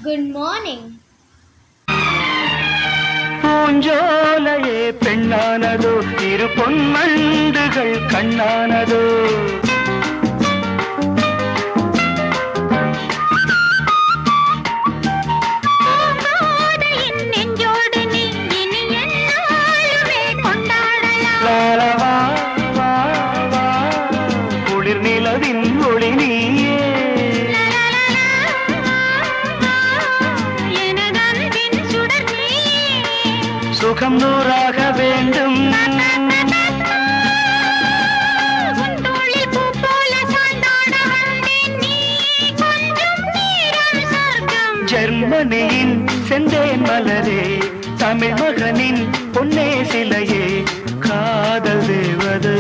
Good morning. பூஞ்சோலையே பெண்ணானதோ இரு பொன்மண்டுகள் கண்ணானதோ லாலவா வா வா குளிர் நிலவின் ஒளி நீயே சுகம் நூறாக வேண்டும் ஜெர்மனியின் செந்தேன் மலரே தமிழ் மகனின் பொன்னே சிலையே காதல் தேவதே